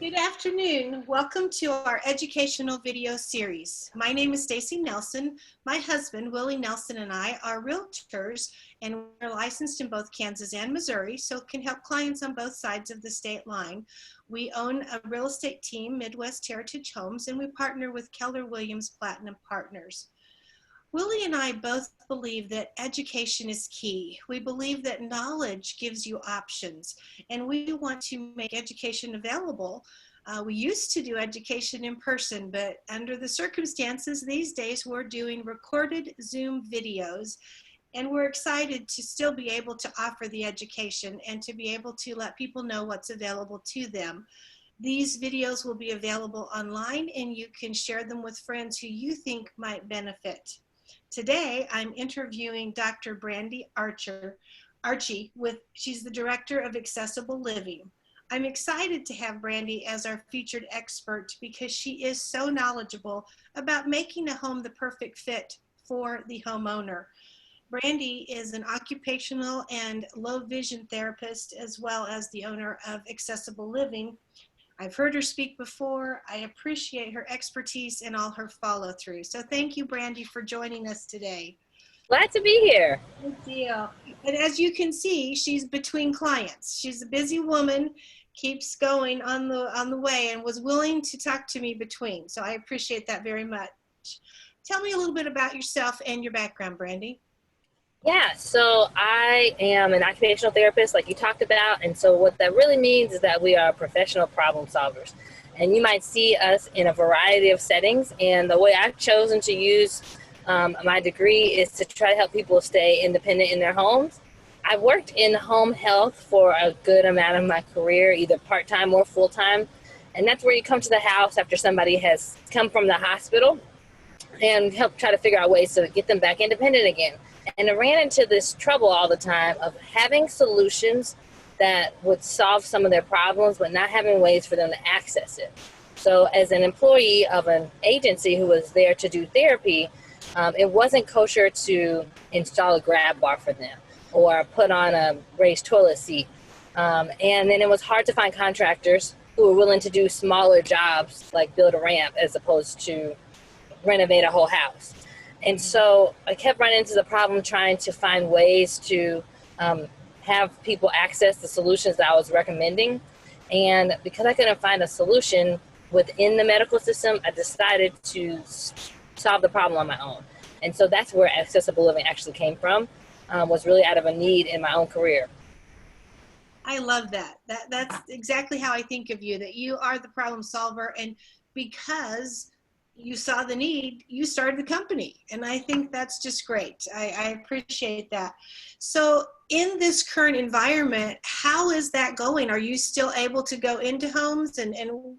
Good afternoon. Welcome to our educational video series. My name is Stacy Nelson. My husband, Willie Nelson, and I are realtors, and we're licensed in both Kansas and Missouri, so can help clients on both sides of the state line. We own a real estate team, Midwest Heritage Homes, and we partner with Keller Williams Platinum Partners. Willie and I both believe that education is key. We believe that knowledge gives you options, and we want to make education available. We used to do education in person, but under the circumstances these days, we're doing recorded Zoom videos, and we're excited to still be able to offer the education and to be able to let people know what's available to them. These videos will be available online, and you can share them with friends who you think might benefit. Today, I'm interviewing Dr. Brandy Archie. She's the director of AccessAble Living. I'm excited to have Brandy as our featured expert because she is so knowledgeable about making a home the perfect fit for the homeowner. Brandy is an occupational and low vision therapist, as well as the owner of AccessAble Living. I've heard her speak before. I appreciate her expertise and all her follow through. So thank you, Brandy, for joining us today. Glad to be here. Good deal. And as you can see, she's between clients. She's a busy woman, keeps going on the way, and was willing to talk to me between. So I appreciate that very much. Tell me a little bit about yourself and your background, Brandy. Yeah, so I am an occupational therapist like you talked about, and so what that really means is that we are professional problem solvers. And you might see us in a variety of settings, and the way I've chosen to use my degree is to try to help people stay independent in their homes. I've worked in home health for a good amount of my career, either part-time or full-time, and that's where you come to the house after somebody has come from the hospital and help try to figure out ways to get them back independent again. And I ran into this trouble all the time of having solutions that would solve some of their problems, but not having ways for them to access it. So as an employee of an agency who was there to do therapy, it wasn't kosher to install a grab bar for them or put on a raised toilet seat. And then it was hard to find contractors who were willing to do smaller jobs like build a ramp as opposed to renovate a whole house. And so I kept running into the problem trying to find ways to have people access the solutions that I was recommending. And because I couldn't find a solution within the medical system, I decided to solve the problem on my own. And so that's where Accessible Living actually came from, was really out of a need in my own career. I love that. That's exactly how I think of you, that you are the problem solver, and because you saw the need, you started the company. And I think that's just great. I appreciate that. So in this current environment, how is that going? Are you still able to go into homes, and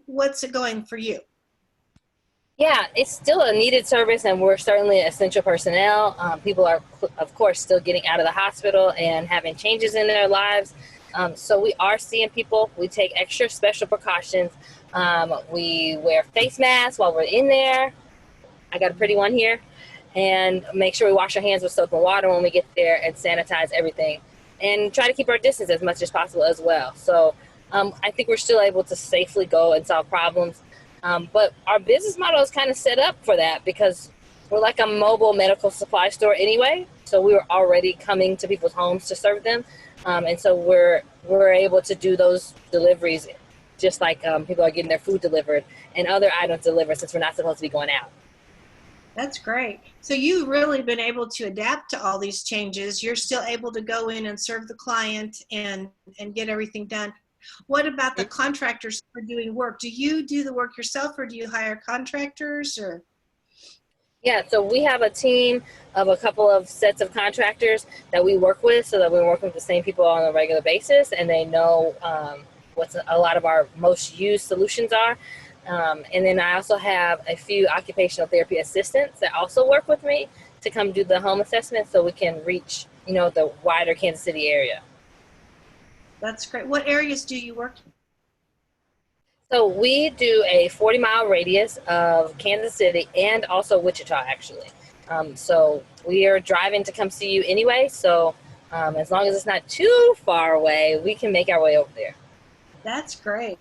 what's it going for you? Yeah, it's still a needed service, and we're certainly essential personnel. People are, of course, still getting out of the hospital and having changes in their lives. So we are seeing people. We take extra special precautions. We wear face masks while we're in there. I got a pretty one here. And make sure we wash our hands with soap and water when we get there and sanitize everything. And try to keep our distance as much as possible as well. So I think we're still able to safely go and solve problems. But our business model is kind of set up for that because we're like a mobile medical supply store anyway. So we were already coming to people's homes to serve them. And so we're able to do those deliveries just like people are getting their food delivered and other items delivered since we're not supposed to be going out. That's great. So you've really been able to adapt to all these changes. You're still able to go in and serve the client and get everything done. What about the contractors who are doing work? Do you do the work yourself, or do you hire contractors? Or Yeah, so we have a team of a couple of sets of contractors that we work with, so that we're working with the same people on a regular basis, and they know what a lot of our most used solutions are. And then I also have a few occupational therapy assistants that also work with me to come do the home assessment so we can reach, the wider Kansas City area. That's great. What areas do you work in? So we do a 40-mile radius of Kansas City and also Wichita, actually. So we are driving to come see you anyway. So as long as it's not too far away, we can make our way over there. That's great.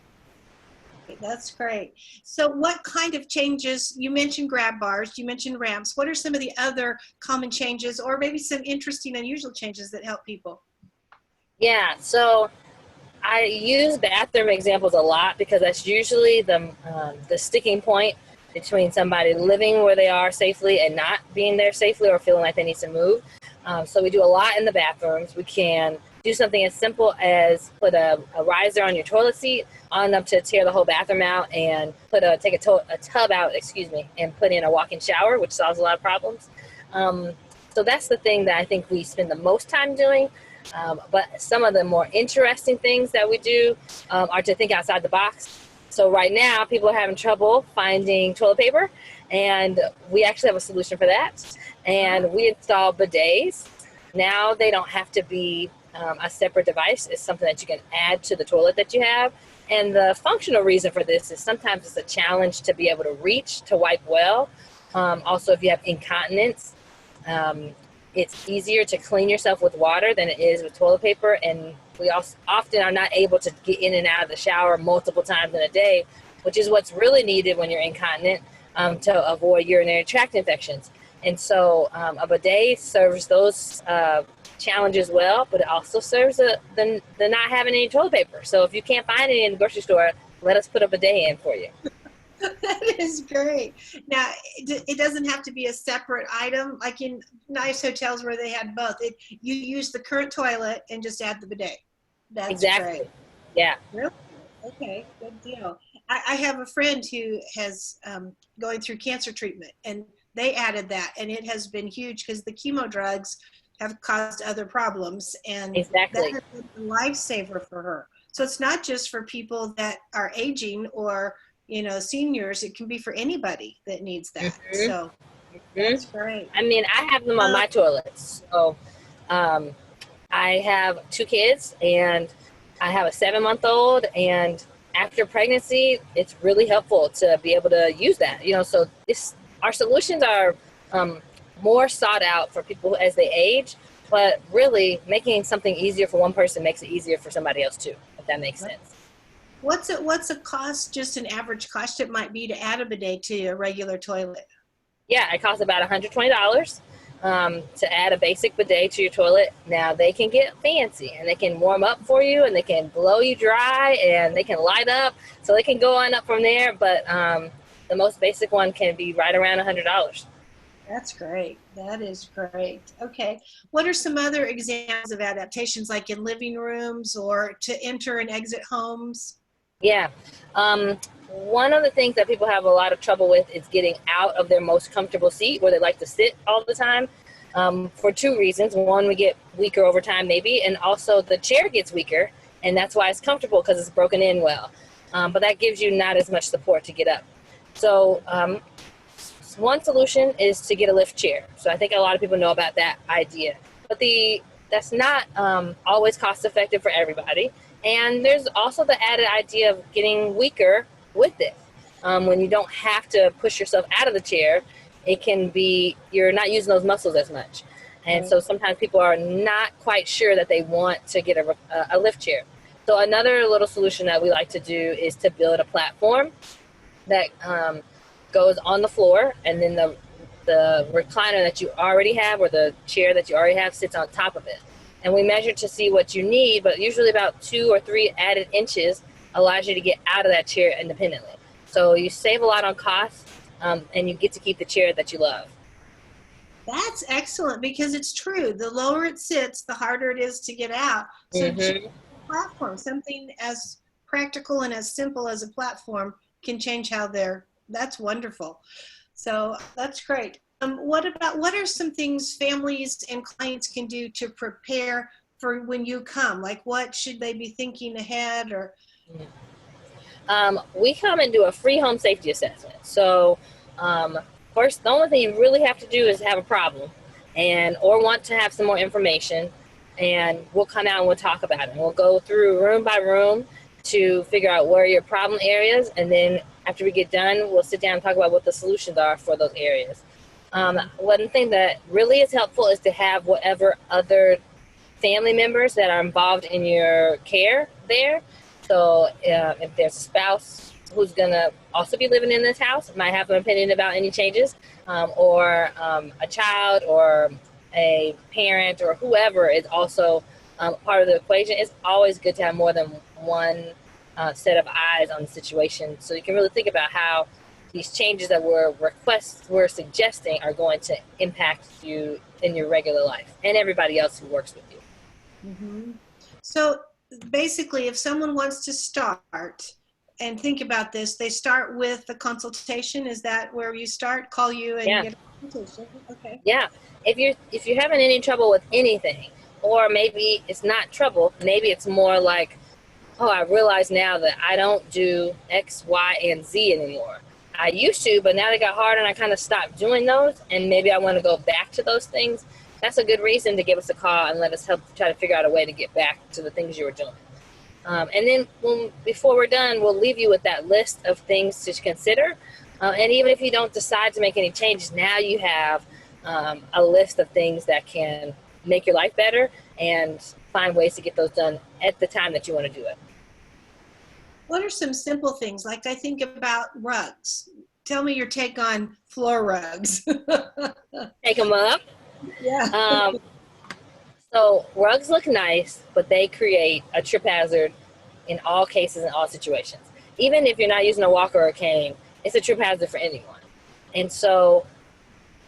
That's great. So what kind of changes, you mentioned grab bars, you mentioned ramps. What are some of the other common changes or maybe some interesting, unusual changes that help people? Yeah, so I use bathroom examples a lot because that's usually the sticking point between somebody living where they are safely and not being there safely or feeling like they need to move. So we do a lot in the bathrooms. We can do something as simple as put a riser on your toilet seat on up to tear the whole bathroom out and take a tub out, and put in a walk-in shower, which solves a lot of problems. So that's the thing that I think we spend the most time doing. But some of the more interesting things that we do are to think outside the box. So right now, people are having trouble finding toilet paper, and we actually have a solution for that. And we install bidets. Now they don't have to be a separate device. It's something that you can add to the toilet that you have. And the functional reason for this is sometimes it's a challenge to be able to reach to wipe well. Also, if you have incontinence, it's easier to clean yourself with water than it is with toilet paper. And we also often are not able to get in and out of the shower multiple times in a day, which is what's really needed when you're incontinent to avoid urinary tract infections. And so a bidet serves those challenges well, but it also serves the not having any toilet paper. So if you can't find any in the grocery store, let us put a bidet in for you. That is great. Now, it doesn't have to be a separate item, like in nice hotels where they had both. You use the current toilet and just add the bidet. That's Exactly. great. Yeah. Really? Okay, good deal. I have a friend who has going through cancer treatment, and they added that, and it has been huge because the chemo drugs have caused other problems, and Exactly. that has been a lifesaver for her. So it's not just for people that are aging or seniors. It can be for anybody that needs that. Mm-hmm. So that's great. I mean, I have them on my toilets. So I have 2 kids, and I have a 7-month-old, and after pregnancy, it's really helpful to be able to use that. So our solutions are more sought out for people as they age, but really making something easier for one person makes it easier for somebody else too, if that makes sense. What's a cost, just an average cost it might be to add a bidet to a regular toilet? Yeah, it costs about $120 to add a basic bidet to your toilet. Now they can get fancy, and they can warm up for you, and they can blow you dry, and they can light up, so they can go on up from there. But the most basic one can be right around $100. That's great. That is great. Okay. What are some other examples of adaptations, like in living rooms or to enter and exit homes? Yeah. One of the things that people have a lot of trouble with is getting out of their most comfortable seat where they like to sit all the time, for 2 reasons. One, we get weaker over time maybe, and also the chair gets weaker, and that's why it's comfortable, because it's broken in well. But that gives you not as much support to get up. So one solution is to get a lift chair. So I think a lot of people know about that idea. But that's not always cost effective for everybody. And there's also the added idea of getting weaker with it. When you don't have to push yourself out of the chair, it can be you're not using those muscles as much. And so sometimes people are not quite sure that they want to get a lift chair. So another little solution that we like to do is to build a platform that goes on the floor, and then the recliner that you already have, or the chair that you already have, sits on top of it. And we measure to see what you need, but usually about 2 or 3 added inches allows you to get out of that chair independently. So you save a lot on cost, and you get to keep the chair that you love. That's excellent, because it's true. The lower it sits, the harder it is to get out. So platform, something as practical and as simple as a platform, can change how that's wonderful. So that's great. What are some things families and clients can do to prepare for when you come? Like, what should they be thinking ahead? Or we come and do a free home safety assessment. So first, the only thing you really have to do is have a problem or want to have some more information, and we'll come out and we'll talk about it. And we'll go through room by room to figure out where are your problem areas, and then after we get done, we'll sit down and talk about what the solutions are for those areas. One thing that really is helpful is to have whatever other family members that are involved in your care there. So if there's a spouse, who's going to also be living in this house might have an opinion about any changes, or a child or a parent or whoever is also part of the equation. It's always good to have more than one set of eyes on the situation, so you can really think about how these changes that we're suggesting are going to impact you in your regular life and everybody else who works with you. Mm-hmm. So basically, if someone wants to start and think about this, they start with the consultation. Is that where you start? Call you and Yeah. get a consultation. Okay. Yeah. If you're having any trouble with anything, or maybe it's not trouble, maybe it's more like, oh, I realize now that I don't do X, Y, and Z anymore. I used to, but now they got hard and I kind of stopped doing those, and maybe I want to go back to those things. That's a good reason to give us a call and let us help try to figure out a way to get back to the things you were doing. And then before we're done, we'll leave you with that list of things to consider. And even if you don't decide to make any changes, now you have a list of things that can make your life better and find ways to get those done at the time that you want to do it. What are some simple things? Like I think about rugs. Tell me your take on floor rugs. Take them up. Yeah. So rugs look nice, but they create a trip hazard in all cases, in all situations. Even if you're not using a walker or a cane, it's a trip hazard for anyone. And so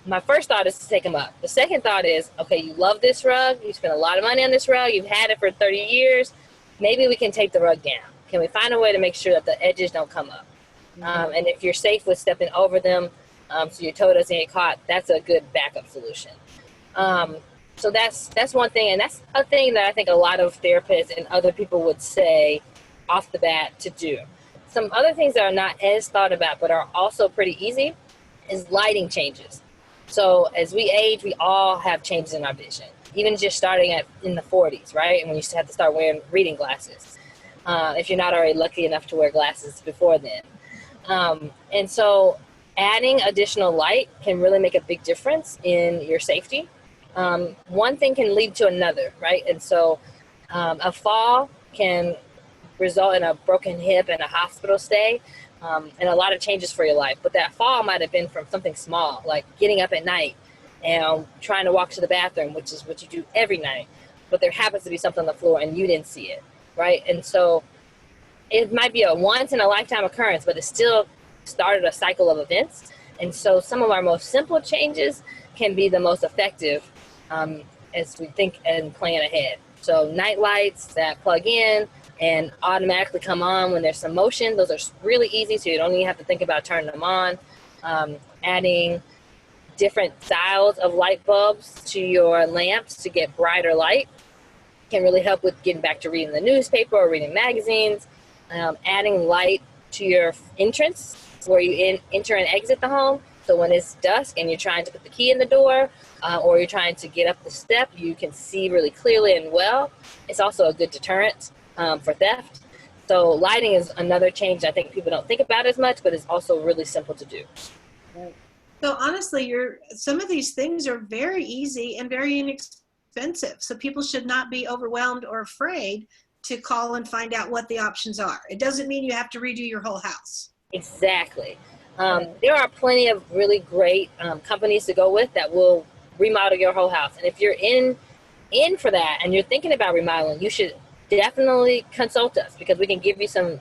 my first thought is to take them up. The second thought is, okay, you love this rug. You spent a lot of money on this rug. You've had it for 30 years. Maybe we can take the rug down. Can we find a way to make sure that the edges don't come up? And if you're safe with stepping over them, so your toe doesn't get caught, that's a good backup solution. So that's one thing, and that's a thing that I think a lot of therapists and other people would say off the bat to do. Some other things that are not as thought about but are also pretty easy is lighting changes. So as we age, we all have changes in our vision, even just starting in the 40s, right? And when you have to start wearing reading glasses, if you're not already lucky enough to wear glasses before then. And so adding additional light can really make a big difference in your safety. One thing can lead to another, right? And so a fall can result in a broken hip and a hospital stay, and a lot of changes for your life. But that fall might have been from something small, like getting up at night and trying to walk to the bathroom, which is what you do every night. But there happens to be something on the floor and you didn't see it, right? And so it might be a once in a lifetime occurrence, but it still started a cycle of events. And so some of our most simple changes can be the most effective as we think and plan ahead. So night lights that plug in and automatically come on when there's some motion, those are really easy, so you don't even have to think about turning them on. Adding different styles of light bulbs to your lamps to get brighter light can really help with getting back to reading the newspaper or reading magazines. Adding light to your entrance where you enter and exit the home. So when it's dusk and you're trying to put the key in the door, or you're trying to get up the step, you can see really clearly and well. It's also a good deterrent for theft. So lighting is another change I think people don't think about as much, but it's also really simple to do. Right. So honestly, some of these things are very easy and very inexpensive. So people should not be overwhelmed or afraid to call and find out what the options are. It doesn't mean you have to redo your whole house. Exactly. There are plenty of really great companies to go with that will remodel your whole house. And if you're in for that and you're thinking about remodeling, you should definitely consult us, because we can give you some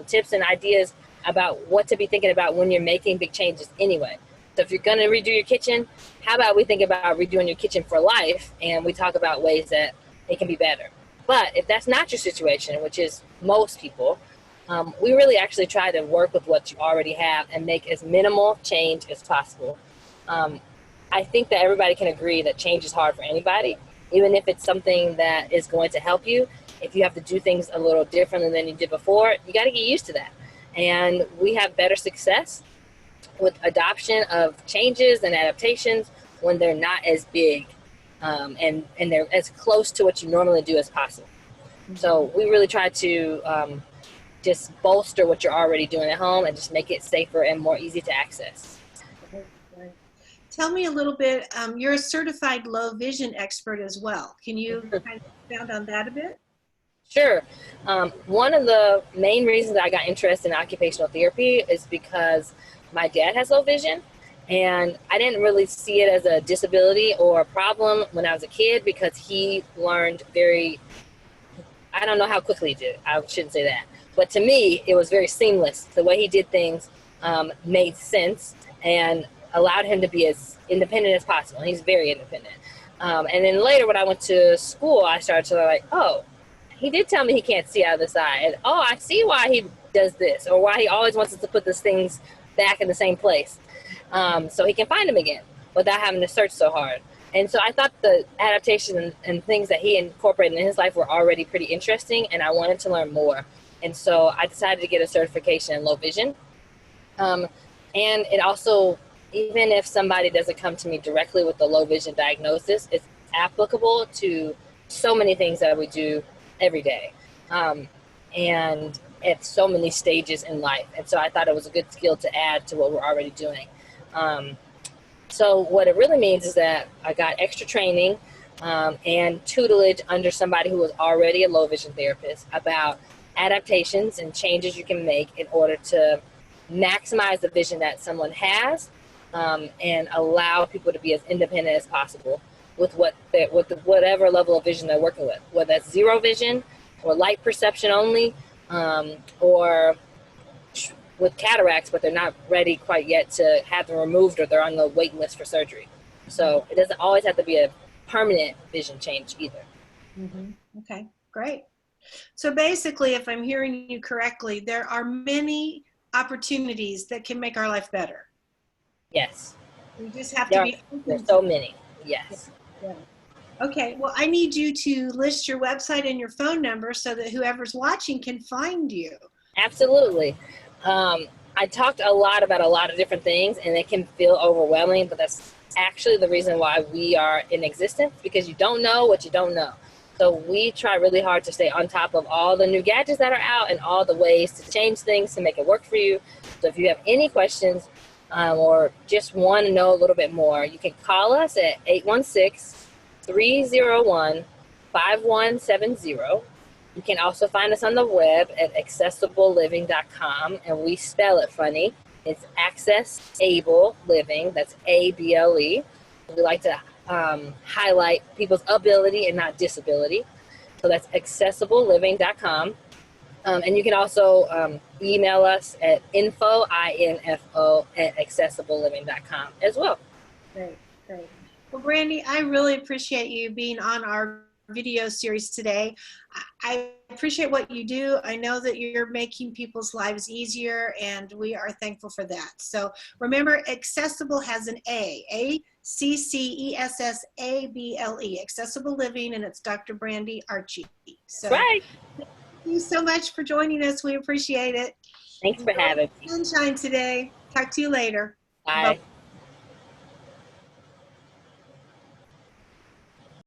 tips and ideas about what to be thinking about when you're making big changes anyway. So if you're going to redo your kitchen, how about we think about redoing your kitchen for life, and we talk about ways that it can be better. But if that's not your situation, which is most people, we really actually try to work with what you already have and make as minimal change as possible. I think that everybody can agree that change is hard for anybody, even if it's something that is going to help you. If you have to do things a little differently than you did before, you got to get used to that. And we have better success with adoption of changes and adaptations when they're not as big, and they're as close to what you normally do as possible. So we really try to just bolster what you're already doing at home and just make it safer and more easy to access. Right. Tell me a little bit, you're a certified low vision expert as well. Can you kind of expound on that a bit? Sure. One of the main reasons I got interested in occupational therapy is because my dad has low vision, and I didn't really see it as a disability or a problem when I was a kid because he learned I don't know how quickly he did it. I shouldn't say that. But to me, it was very seamless. The way he did things made sense and allowed him to be as independent as possible. And he's very independent. And then later when I went to school, I started to like, oh, he did tell me he can't see out of the side. And, oh, I see why he does this, or why he always wants us to put these things back in the same place, so he can find them again without having to search so hard. And so I thought the adaptation and things that he incorporated in his life were already pretty interesting, and I wanted to learn more. And so I decided to get a certification in low vision. And it also, even if somebody doesn't come to me directly with the low vision diagnosis, it's applicable to so many things that we do every day, and at so many stages in life. And so I thought it was a good skill to add to what we're already doing. So what it really means is that I got extra training and tutelage under somebody who was already a low vision therapist about adaptations and changes you can make in order to maximize the vision that someone has, and allow people to be as independent as possible with whatever level of vision they're working with, whether that's zero vision or light perception only, or with cataracts, but they're not ready quite yet to have them removed, or they're on the waiting list for surgery. So it doesn't always have to be a permanent vision change either. Mm-hmm. Okay, great. So basically, if I'm hearing you correctly, there are many opportunities that can make our life better. Yes. We just have to be open. There's so many. Yes. Yeah. Okay, well, I need you to list your website and your phone number so that whoever's watching can find you. Absolutely. I talked a lot about a lot of different things, and it can feel overwhelming, but that's actually the reason why we are in existence, because you don't know what you don't know. So we try really hard to stay on top of all the new gadgets that are out and all the ways to change things to make it work for you. So if you have any questions, or just want to know a little bit more, you can call us at 816-301-5170. You can also find us on the web at AccessAbleLiving.com, and we spell it funny. It's AccessAble Living. That's ABLE. We like to highlight people's ability and not disability. So that's AccessAbleLiving.com. And you can also email us at info@accessableliving.com as well. Great, great. Well, Brandy, I really appreciate you being on our video series today. I appreciate what you do. I know that you're making people's lives easier, and we are thankful for that. So remember, Accessible has an A, AccessAble, Accessible Living, and it's Dr. Brandy Archie. So, right. Thank you so much for joining us. We appreciate it. Thanks for having me. Sunshine today. Talk to you later. Bye. Bye.